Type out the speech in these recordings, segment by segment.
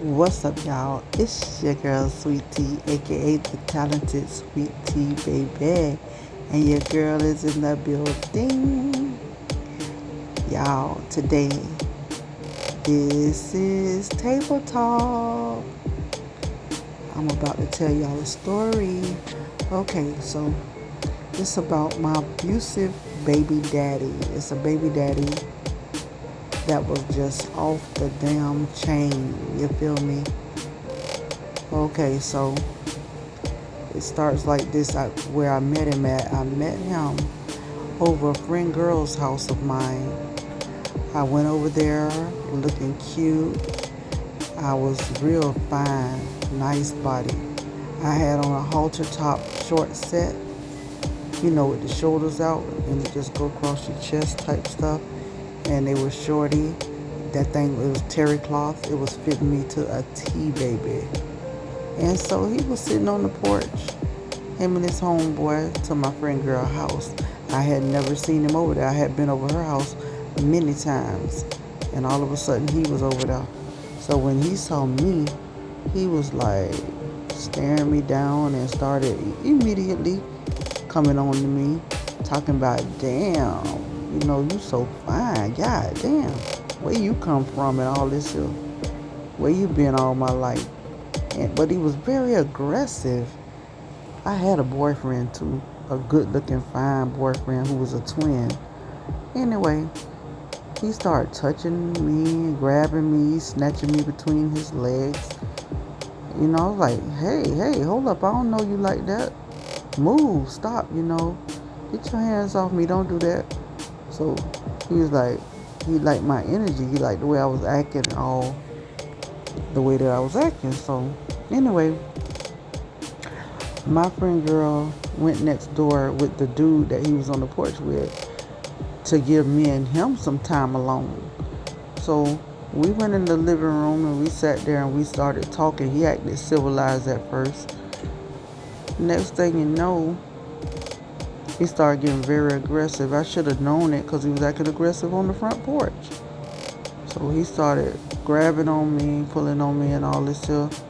What's up, y'all? It's your girl, Sweet Tea, aka the talented Sweet Tea Baby. And your girl is in the building. Y'all, today, this is Table Talk. I'm about to tell y'all a story. Okay, so it's about my abusive baby daddy. It's a baby daddy that was just off the damn chain. You feel me? Okay, so it starts like this. Where I met him at, I met him over a friend girl's house of mine. I went over there looking cute. I was real fine, nice body. I had on a halter top short set, with the shoulders out and it just go across your chest type stuff. And they were shorty. That thing, it was terry cloth. It was fitting me to a T, baby. And so he was sitting on the porch, him and his homeboy, to my friend girl house. I had never seen him over there. I had been over her house many times. And all of a sudden he was over there. So when he saw me, he was like staring me down and started immediately coming on to me, talking about, damn, you so fine. God damn. Where you come from and all this here? Where you been all my life? But he was very aggressive. I had a boyfriend too, a good looking, fine boyfriend who was a twin. Anyway, he started touching me, grabbing me, snatching me between his legs. I was like, hey, hold up, I don't know you like that. Move, stop, get your hands off me, don't do that. So he was like, he liked my energy, he liked the way I was acting, all the way that I was acting. So anyway, my friend girl went next door with the dude that he was on the porch with to give me and him some time alone. So we went in the living room and we sat there and we started talking. He acted civilized at first. Next thing you know, he started getting very aggressive. I should have known it because he was acting aggressive on the front porch. So he started grabbing on me, pulling on me and all this stuff.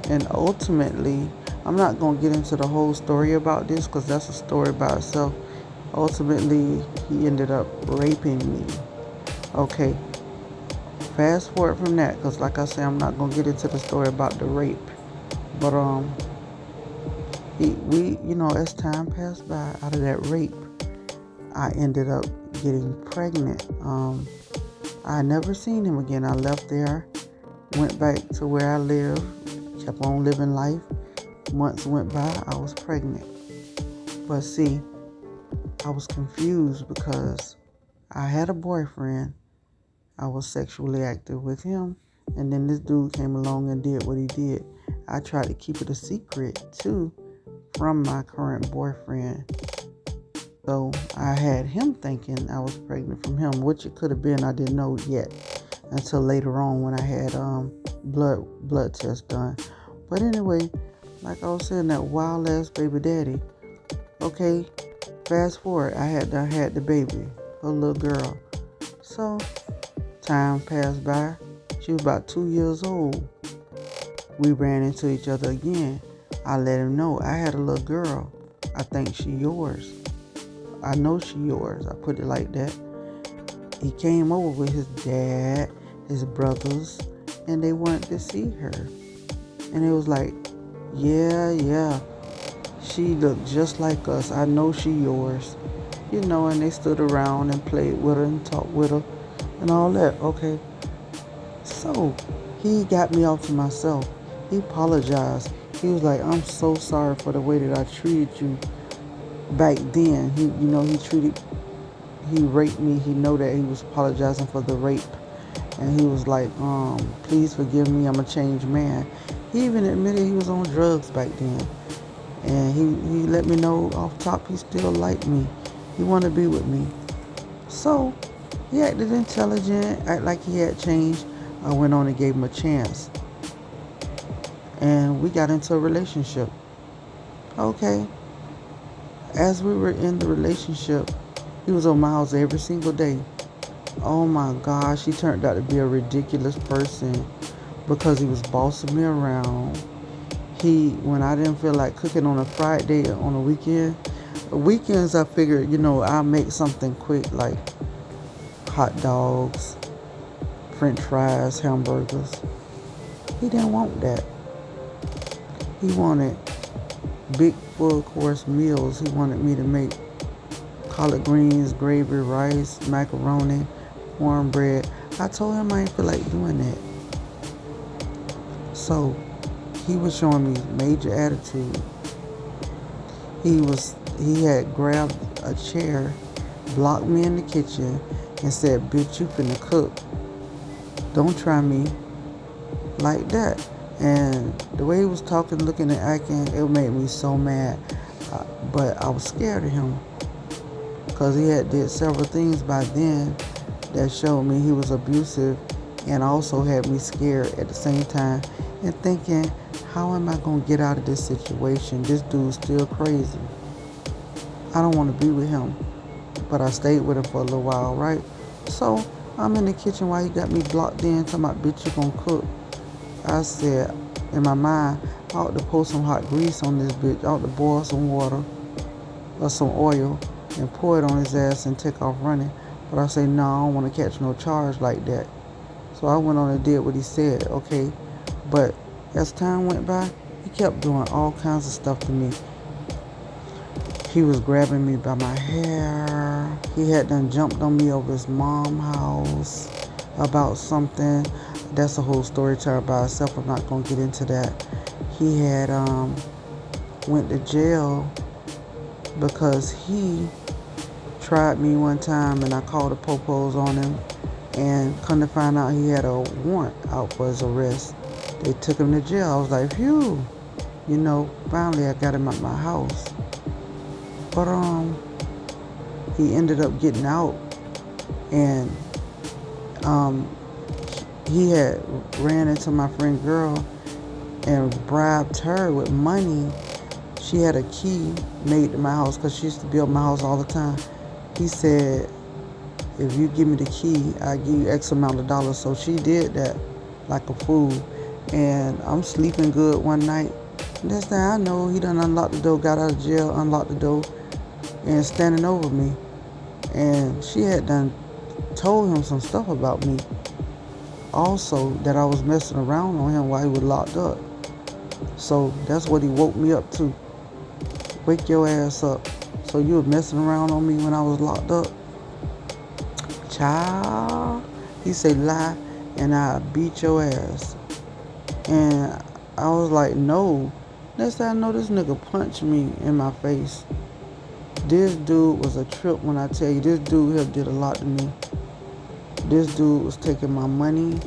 And ultimately, I'm not going to get into the whole story about this because that's a story by itself. Ultimately, he ended up raping me. Okay, fast forward from that because like I said, I'm not going to get into the story about the rape. But as time passed by, out of that rape, I ended up getting pregnant. I never seen him again. I left there, went back to where I lived, kept on living life. Months went by, I was pregnant. But see, I was confused because I had a boyfriend. I was sexually active with him. And then this dude came along and did what he did. I tried to keep it a secret too from my current boyfriend. So I had him thinking I was pregnant from him, which it could have been. I didn't know yet until later on when I had blood test done. But anyway, like I was saying, that wild ass baby daddy. Okay, fast forward, I had the baby, a little girl. So time passed by. She was about 2 years old. We ran into each other again. I let him know I had a little girl. I think she yours. I know she yours. I put it like that. He came over with his dad, his brothers, and they wanted to see her. And it was like, yeah, she looked just like us. I know she yours. And they stood around and played with her and talked with her and all that. Okay. So he got me off to myself. He apologized. He was like, I'm so sorry for the way that I treated you back then. He raped me. He know that he was apologizing for the rape. And he was like, please forgive me. I'm a changed man. He even admitted he was on drugs back then. And he let me know off top he still liked me. He wanted to be with me. So he acted intelligent, act like he had changed. I went on and gave him a chance. And we got into a relationship. Okay. As we were in the relationship, he was on my house every single day. Oh my gosh, he turned out to be a ridiculous person. because he was bossing me around. When I didn't feel like cooking on a Friday or on a weekends I figured, I'll make something quick like hot dogs, French fries, hamburgers. He didn't want that. He wanted big full course meals. He wanted me to make collard greens, gravy, rice, macaroni, cornbread. I told him I didn't feel like doing that. So he was showing me major attitude. He had grabbed a chair, blocked me in the kitchen, and said, "Bitch, you finna cook. Don't try me," like that. And the way he was talking, looking, and acting, it made me so mad. But I was scared of him because he had did several things by then that showed me he was abusive, and also had me scared at the same time and thinking, how am I going to get out of this situation? This dude's still crazy. I don't want to be with him. But I stayed with him for a little while, right? So I'm in the kitchen while he got me blocked in, talking about, "Bitch, you gonna cook." I said, in my mind, I ought to pour some hot grease on this bitch. I ought to boil some water or some oil and pour it on his ass and take off running. But I say, no, I don't want to catch no charge like that. So I went on and did what he said, okay? But as time went by, he kept doing all kinds of stuff to me. He was grabbing me by my hair. He had done jumped on me over his mom's house about something. That's a whole story time by itself. I'm not going to get into that. He had went to jail because he tried me one time, and I called the popos on him, and come to find out he had a warrant out for his arrest. They took him to jail. I was like, phew, finally I got him at my house. But he ended up getting out, and he had ran into my friend girl and bribed her with money. She had a key made to my house because she used to build my house all the time. He said, "If you give me the key, I give you X amount of dollars." So she did that like a fool. And I'm sleeping good one night. Next thing I know, he done unlocked the door, got out of jail, unlocked the door, and standing over me. And she had done told him some stuff about me. Also, that I was messing around on him while he was locked up. So that's what he woke me up to. Wake your ass up. So you were messing around on me when I was locked up? Child. He said, lie and I beat your ass. And I was like, no. Next thing I know, this nigga punched me in my face. This dude was a trip when I tell you. This dude here did a lot to me. This dude was taking my money.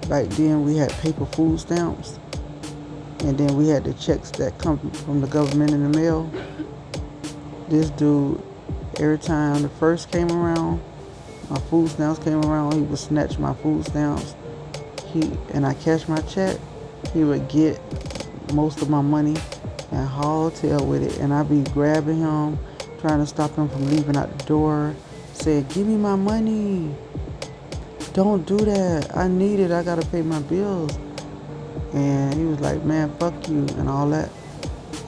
Back then we had paper food stamps. And then we had the checks that come from the government in the mail. This dude, every time the first came around, my food stamps came around, he would snatch my food stamps. And I cashed my check. He would get most of my money and haul tail with it. And I'd be grabbing him, trying to stop him from leaving out the door. Said, give me my money. Don't do that. I need it. I got to pay my bills. And he was like, man, fuck you and all that.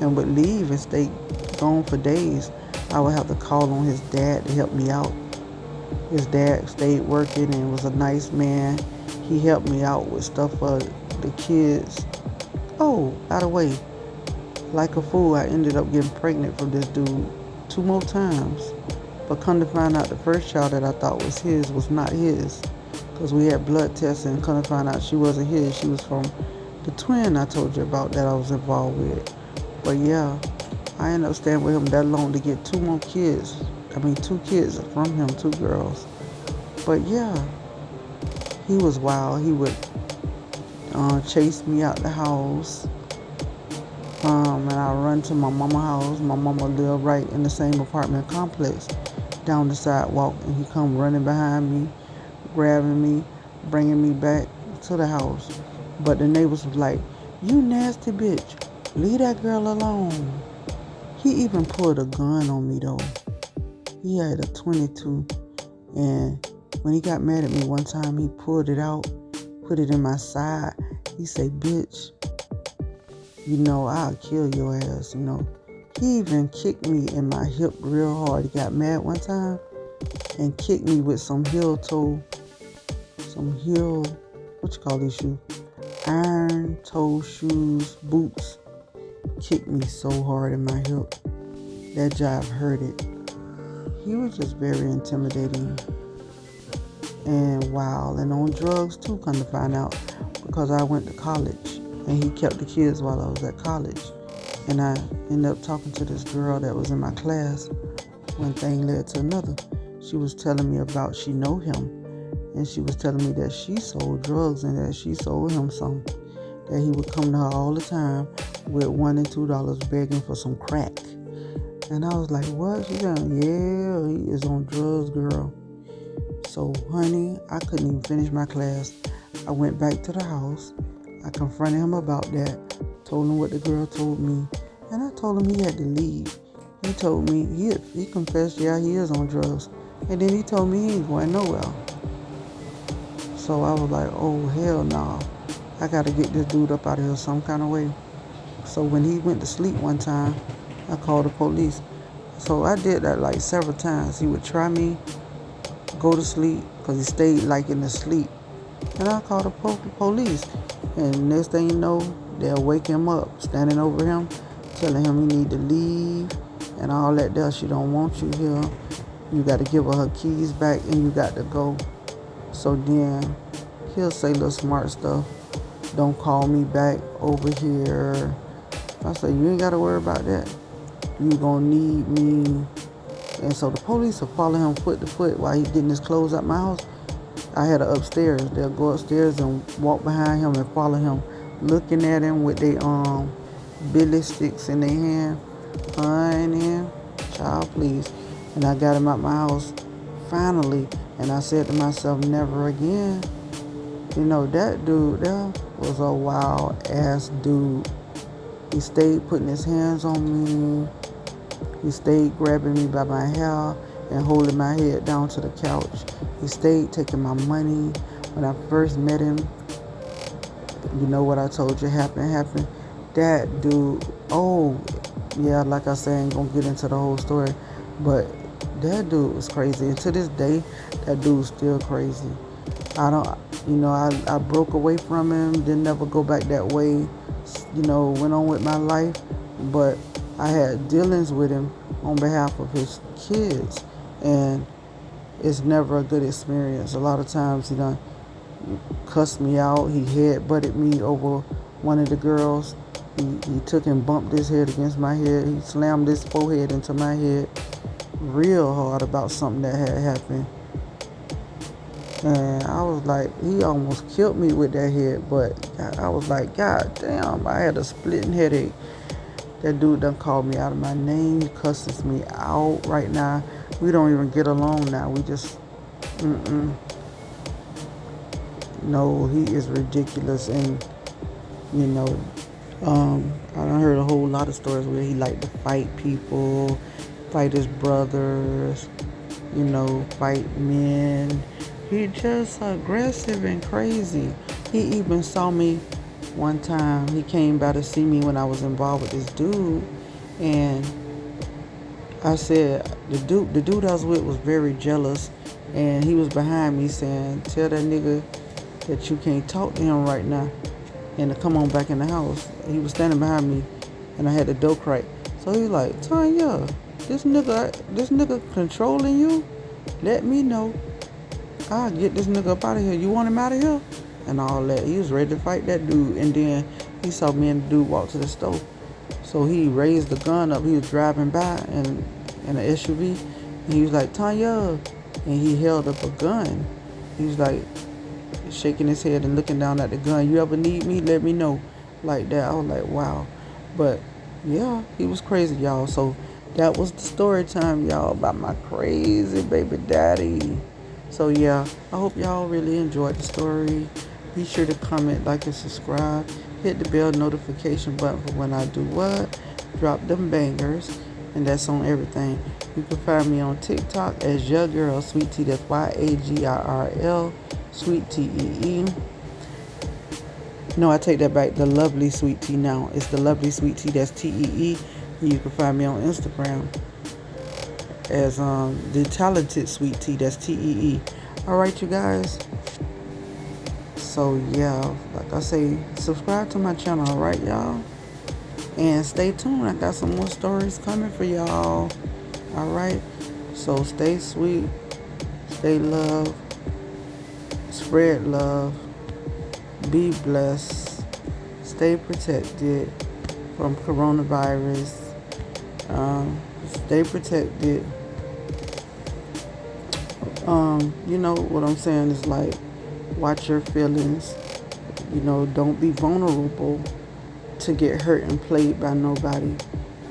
And would leave and stay gone for days. I would have to call on his dad to help me out. His dad stayed working and was a nice man. He helped me out with stuff for the kids. Oh, by the way, like a fool, I ended up getting pregnant from this dude 2 more times. But come to find out, the first child that I thought was his was not his. Because we had blood tests, and come to find out she wasn't his. She was from the twin I told you about that I was involved with. But yeah, I ended up staying with him that long to get 2 more kids. 2 kids from him, 2 girls. But yeah, he was wild. He would chase me out the house. And I run to my mama's house. My mama lived right in the same apartment complex down the sidewalk. And he come running behind me, grabbing me, bringing me back to the house. But the neighbors was like, you nasty bitch. Leave that girl alone. He even pulled a gun on me though. He had a 22. And when he got mad at me one time, he pulled it out, put it in my side, He say, bitch, I'll kill your ass, He even kicked me in my hip real hard. He got mad one time and kicked me with some what you call these shoes? Iron toe shoes, boots. Kicked me so hard in my hip. That jive hurt it. He was just very intimidating and wild and on drugs too, come to find out, because I went to college and he kept the kids while I was at college. And I ended up talking to this girl that was in my class. One thing led to another. She was telling me about she know him, and she was telling me that she sold drugs and that she sold him some. That he would come to her all the time with $1 and $2 begging for some crack. And I was like, what? She said, yeah, he is on drugs, girl. So, honey, I couldn't even finish my class. I went back to the house. I confronted him about that, told him what the girl told me, and I told him he had to leave. He told me, he confessed, yeah, he is on drugs. And then he told me he ain't going nowhere. So I was like, oh, hell no. I got to get this dude up out of here some kind of way. So when he went to sleep one time, I called the police. So I did that like several times. He would try me, go to sleep, because he stayed like in the sleep. And I called the police. And next thing you know, they'll wake him up, standing over him, telling him he need to leave and all that there. She don't want you here. You got to give her keys back and you got to go. So then he'll say little smart stuff. Don't call me back over here. I say, you ain't got to worry about that. You gonna need me. And so the police will follow him foot to foot while he's getting his clothes out my house. I had her upstairs. They'll go upstairs and walk behind him and follow him, looking at him with their billy sticks in their hand. Honey, child, please. And I got him out my house finally. And I said to myself, never again. That dude there was a wild ass dude. He stayed putting his hands on me. He stayed grabbing me by my hair and holding my head down to the couch. He stayed taking my money. When I first met him, you know what I told you happened? That dude, oh, yeah, like I said, I ain't gonna get into the whole story, but that dude was crazy. And to this day, that dude's still crazy. I broke away from him, didn't never go back that way, went on with my life, but I had dealings with him on behalf of his kids, and it's never a good experience. A lot of times he done cussed me out. He head-butted me over one of the girls. He took and bumped his head against my head. He slammed his forehead into my head real hard about something that had happened. And I was like, he almost killed me with that head, but I was like, God damn, I had a splitting headache. That dude done called me out of my name. He cusses me out right now. We don't even get along now. We just, No, he is ridiculous. And, I done heard a whole lot of stories where he liked to fight people, fight his brothers, fight men. He just aggressive and crazy. He even saw me one time. He came by to see me when I was involved with this dude, and I said the dude I was with was very jealous, and he was behind me saying, tell that nigga that you can't talk to him right now and to come on back in the house. He was standing behind me and I had the door cracked. So he like, Tanya, this nigga controlling you? Let me know. I'll get this nigga up out of here. You want him out of here? And all that. He was ready to fight that dude. And then he saw me and the dude walk to the stove. So he raised the gun up. He was driving by in an SUV. And he was like, Tanya. And he held up a gun. He was like shaking his head and looking down at the gun. You ever need me? Let me know. Like that. I was like, wow. But yeah, he was crazy, y'all. So that was the story time, y'all, about my crazy baby daddy. So yeah, I hope y'all really enjoyed the story. Be sure to comment, like, and subscribe. Hit the bell notification button for when I do what? Drop them bangers. And that's on everything. You can find me on TikTok as Your Girl Sweet Tea. That's YAGIRL Sweet TEE. No, I take that back. The lovely sweet tea now. It's the lovely sweet tea. That's TEE. And you can find me on Instagram as the talented sweet tea. That's TEE. All right, you guys. So yeah, like I say, subscribe to my channel. All right, y'all. And stay tuned. I got some more stories coming for y'all. All right. So stay sweet. Stay love. Spread love. Be blessed. Stay protected from coronavirus. Stay protected. You know what I'm saying is like, watch your feelings. You know, don't be vulnerable to get hurt and played by nobody.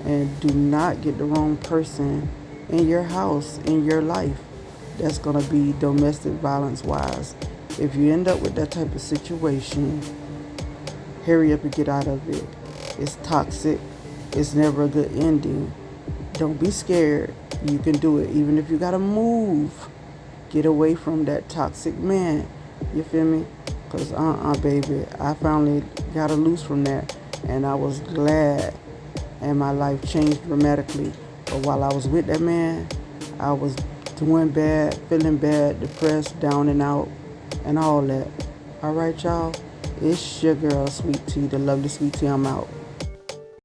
And do not get the wrong person in your house, in your life. That's going to be domestic violence wise. If you end up with that type of situation, hurry up and get out of it. It's toxic. It's never a good ending. Don't be scared. You can do it. Even if you got to move, get away from that toxic man. You feel me? Because baby, I finally got a loose from that. And I was glad. And my life changed dramatically. But while I was with that man, I was doing bad, feeling bad, depressed, down and out, and all that. All right, y'all. It's your girl, Sweet Tea, the lovely Sweet Tea. I'm out.